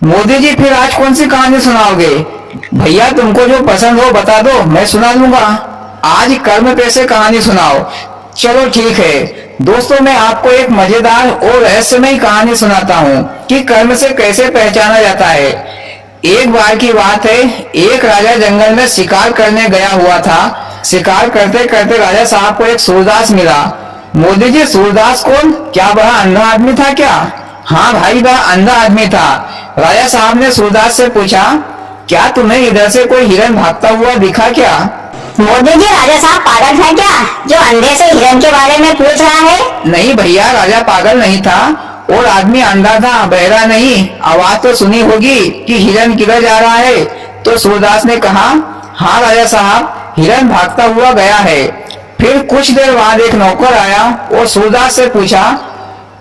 मोदी जी फिर आज कौन सी कहानी सुनाओगे? भैया तुमको जो पसंद हो बता दो, मैं सुना दूंगा। आज कर्म पे से कहानी सुनाओ। चलो ठीक है दोस्तों, मैं आपको एक मजेदार और रहस्यमय कहानी सुनाता हूँ कि कर्म से कैसे पहचाना जाता है। एक बार की बात है, एक राजा जंगल में शिकार करने गया हुआ था। शिकार करते करते राजा साहब को एक सूरदास मिला। मोदी जी सूरदास कौन? क्या वह अंधा आदमी था क्या? हाँ भाई, वह अंधा आदमी था। राजा साहब ने सूरदास से पूछा, क्या तुम्हें इधर से कोई हिरन भागता हुआ दिखा क्या? मोदी जी, राजा साहब पागल है क्या जो अंधे से हिरन के बारे में पूछ रहा है? नहीं भैया, राजा पागल नहीं था और आदमी अंधा था, बहरा नहीं। आवाज तो सुनी होगी कि हिरन किधर जा रहा है। तो सूरदास ने कहा, हाँ राजा साहब, हिरन भागता हुआ गया है। फिर कुछ देर बाद एक नौकर आया और सूरदास से पूछा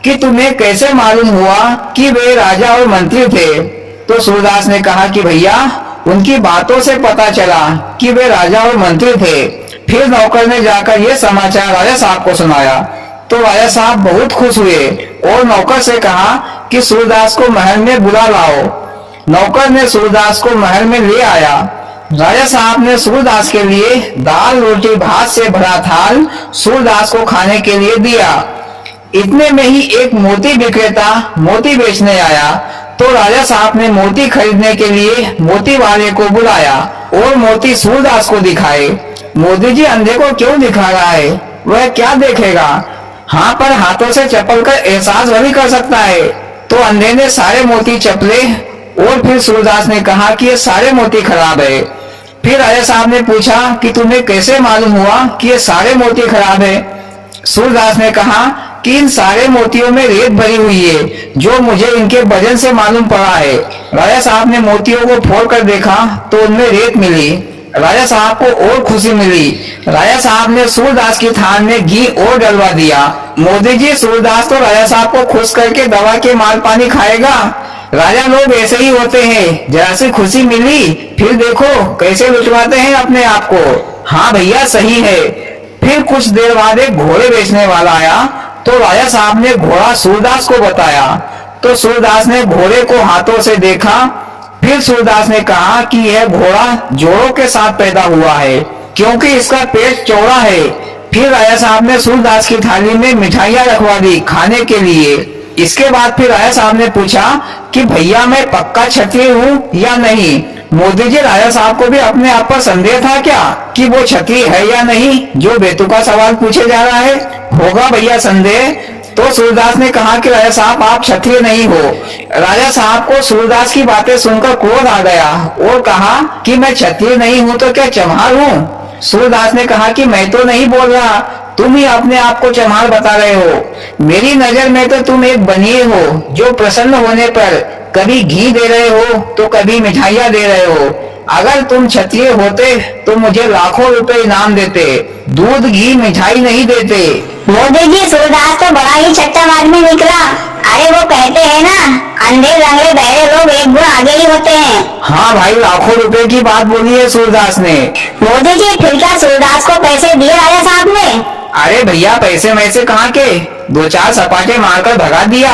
कि तुम्हें कैसे मालूम हुआ कि वे राजा और मंत्री थे? तो सूरदास ने कहा कि भैया उनकी बातों से पता चला कि वे राजा और मंत्री थे। फिर नौकर ने जाकर ये समाचार राजा साहब को सुनाया। तो राजा साहब बहुत खुश हुए और नौकर से कहा कि सूरदास को महल में बुला लाओ। नौकर ने सूरदास को महल में ले आया। राजा साहब ने सूरदास के लिए दाल रोटी भात से भरा थाल सूरदास को खाने के लिए दिया। इतने में ही एक मोती विक्रेता मोती बेचने आया। तो राजा साहब ने मोती खरीदने के लिए मोती वाले को बुलाया और मोती सूरदास को दिखाए। मोदी जी अंधे को क्यों दिखा रहा है? वह क्या देखेगा? हाँ, पर हाथों से चपल कर एहसास वही कर सकता है। तो अंधे ने सारे मोती चपले और फिर सूरदास ने कहा कि ये सारे मोती खराब है। फिर राजा साहब ने पूछा कि तुम्हें कैसे मालूम हुआ कि ये सारे मोती खराब है? सूरदास ने कहा कि इन सारे मोतियों में रेत भरी हुई है, जो मुझे इनके वजन से मालूम पड़ा है। राजा साहब ने मोतियों को फोड़ कर देखा तो उनमें रेत मिली। राजा साहब को और खुशी मिली। राजा साहब ने सूरदास की थाल में घी और डलवा दिया। मोदी जी, सूरदास तो राजा साहब को खुश करके दवा के माल पानी खाएगा। राजा लोग ऐसे ही होते हैं, जरा सी खुशी मिली फिर देखो कैसे लुटवाते हैं अपने आप को। हाँ भैया, सही है। फिर कुछ देर बाद एक घोड़े बेचने वाला आया। तो राजा साहब ने घोड़ा सूरदास को बताया। तो सूरदास ने घोड़े को हाथों से देखा। फिर सूरदास ने कहा कि यह घोड़ा जोड़ों के साथ पैदा हुआ है, क्योंकि इसका पेट चौड़ा है। फिर राजा साहब ने सूरदास की थाली में मिठाइयाँ रखवा दी खाने के लिए। इसके बाद फिर राजा साहब ने पूछा कि भैया मैं पक्का क्षत्रिय हूँ या नहीं? मोदी जी, राजा साहब को भी अपने आप पर संदेह था क्या कि वो क्षत्रिय है या नहीं, जो बेतुका सवाल पूछे जा रहा है? होगा भैया संदेह। तो सूरदास ने कहा कि राजा साहब आप क्षत्रिय नहीं हो। राजा साहब को सूरदास की बातें सुनकर क्रोध आ गया और कहा कि मैं क्षत्रिय नहीं हूँ तो क्या चमार हूँ? सूरदास ने कहा कि मैं तो नहीं बोल रहा, तुम ही अपने आप को चमार बता रहे हो। मेरी नजर में तो तुम एक बनीर हो, जो प्रसन्न होने पर कभी घी दे रहे हो तो कभी मिठाइयाँ दे रहे हो। अगर तुम क्षत्रिय होते तो मुझे लाखों रुपए इनाम देते, दूध घी मिठाई नहीं देते। मोदी जी, सूरदास तो बड़ा ही चट्टा आदमी निकला। अरे वो कहते हैं ना, अंधे लंगड़े बहरे लोग एक गुण आगे ही होते हैं। हाँ भाई, लाखों रुपए की बात बोली है सूरदास ने। मोदी जी, फिर क्या सूरदास को पैसे दिए राजा साहब ने? अरे भैया, पैसे मैसे कहाँ के, दो चार सपाटे मारकर भगा दिया।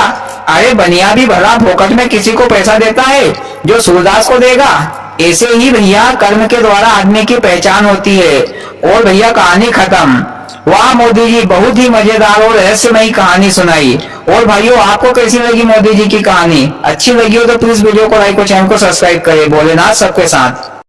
अरे बनिया भी भला फोकट में किसी को पैसा देता है जो सूरदास को देगा? ऐसे ही भैया कर्म के द्वारा आदमी की पहचान होती है। और भैया कहानी खत्म। वाह मोदी जी, बहुत ही मजेदार और रहस्यमयी कहानी सुनाई। और भाइयों, आपको कैसी लगी मोदी जी की कहानी? अच्छी लगी हो तो प्लीज वीडियो को लाइक और चैनल को सब्सक्राइब करें। भोलेनाथ सबके साथ।